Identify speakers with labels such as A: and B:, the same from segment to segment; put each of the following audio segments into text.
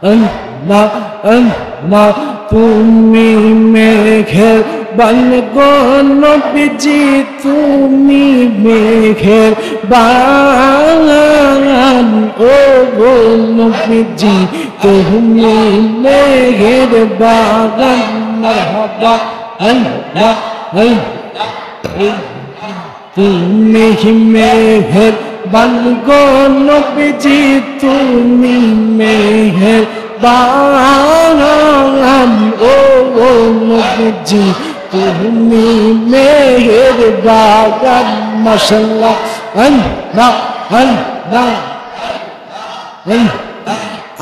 A: আল্লাহ আল্লাহ তুমি মেঘের বান গো নবীজি তুমি মেঘের বান ও গো নবীজি তুমি মেঘের বাগান মারহাবা আল্লাহ আল্লাহ তুমি মেঘের বান গো নবীজি তুমি মেঘের বাগান ও নবীজি তুমি মেঘের বাগান মাশাআল্লাহ আল্লাহ আল্লাহ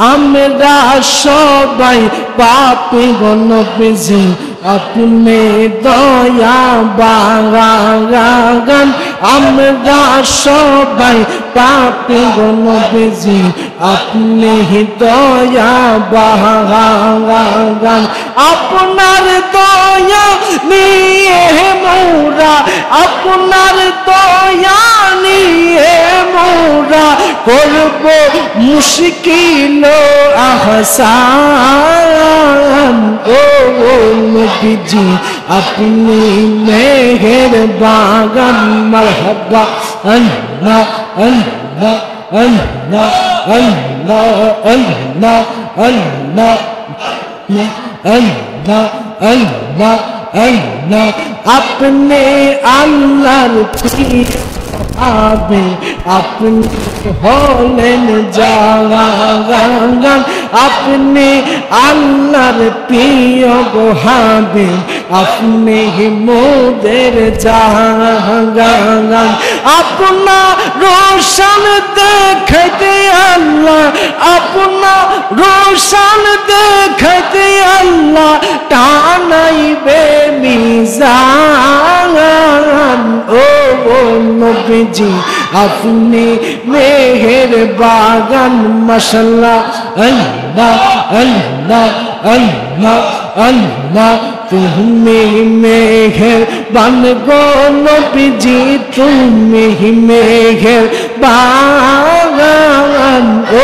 A: আমরা সবাই পাপী গো নবীজি আপনি দয়া বাগান আমরা সবাই পাপী গো নবীজি আপনি দয়া বাগান আপনার দয়া নিয়ে মোরা আপনার দয়া নিয়ে মোরা করব মুশকিল আহসান ও নবীজি আপনি মেঘের বাগান মারহাবা আল্লাহ আল্লাহ আল্লাহ আল্লাহ আল্লাহ আল্লাহ আল্লাহ আল্লাহ আল্লাহ আপনি আল্লাহর প্রিয় আবে আপনি হলেন জাগান আপনি আল্লাহর প্রিয় গো হাবিব আপনি মোদের জাগান আপনার রোশন দেখতে আল্লাহ আপনার রোশন দেখতে আল্লাহ টানাইবে মিজান ও নবীজি আপনি মেঘের বাগান মাশাআল্লাহ আল্লাহ আল্লাহ আল্লাহ আল্লাহ তুমি মেঘের বান গো নবীজি তুমি মেঘের বাগান ও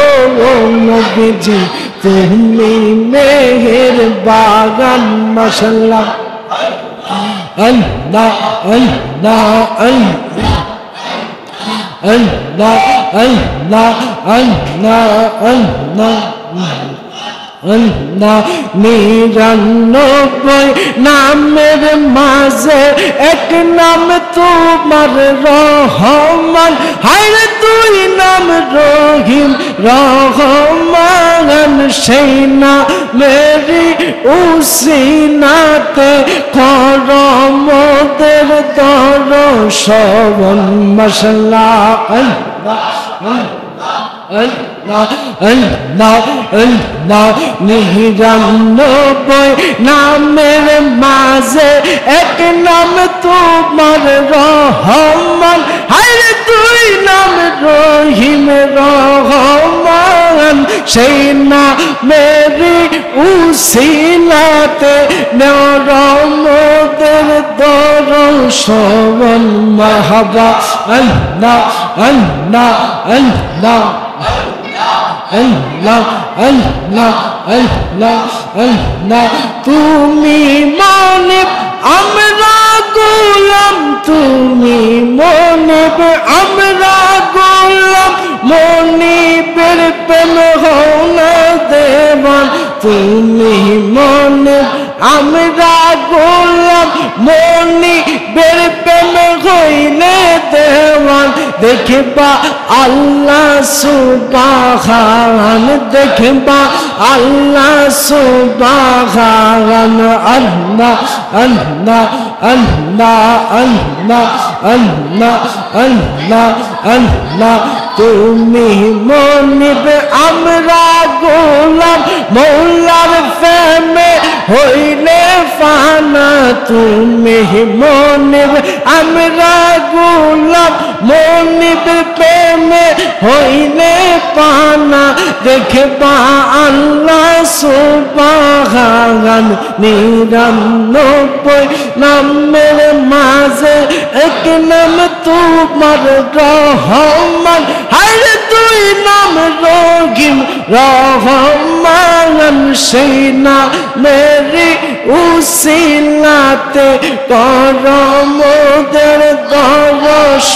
A: নবীজি তুমি মেঘের বাগান মাশাআল্লাহ আল্লাহ আল্লাহ আল্লাহ আল্লাহ আল্লাহ আল্লাহ আল্লাহ আল্লাহ ৯৯ নামের মাঝে এক নাম তোমার রহমান হায়রে দুই নাম রহিম রহমান সেই নামেরই উসিলাতে করমদের দর্শন মাশাআল্লাহ আল্লাহ আল্লাহ আল্লাহ আল্লাহ ৯৯ নামের মাঝে এক নাম তোমার রহমান হায়রে দুই নাম রহিম রহমান সেই নামেরই উসিলাতে নরমদের দর্শন মারহাবা আল্লাহ আল্লাহ আল্লাহ আল্লাহ আল্লাহ আল্লাহ আল্লাহ তুমি মানিব আমরা গোলাম তুমি মনিব আমরা গোলাম মনিবের প্রেম হও না দেওয়ান তুমি মনিব আমরা গোলাম মনিবের প্রেম হইলে দেওয়ান দেখবা আল্লাহ সুবহান দেখবা আল্লাহ সুবহান আল্লাহ আল্লাহ আল্লাহ আল্লাহ আল্লাহ আল্লাহ আল্লাহ তুমি মনিব আমরা গোলাম মৌলার প্রেমে হইলে ফানা তুমি মনিব আমরা গোলাম মনিব প্রেমে হইলে পানা দেখবা আল্লাহ সুবহান ৯৯ নামের মাঝে এক নাম তোমার রহমান হায়রে দুই নাম রহিম রহমান সেই না মেরি উসিলাতে করো মোদের দর্শন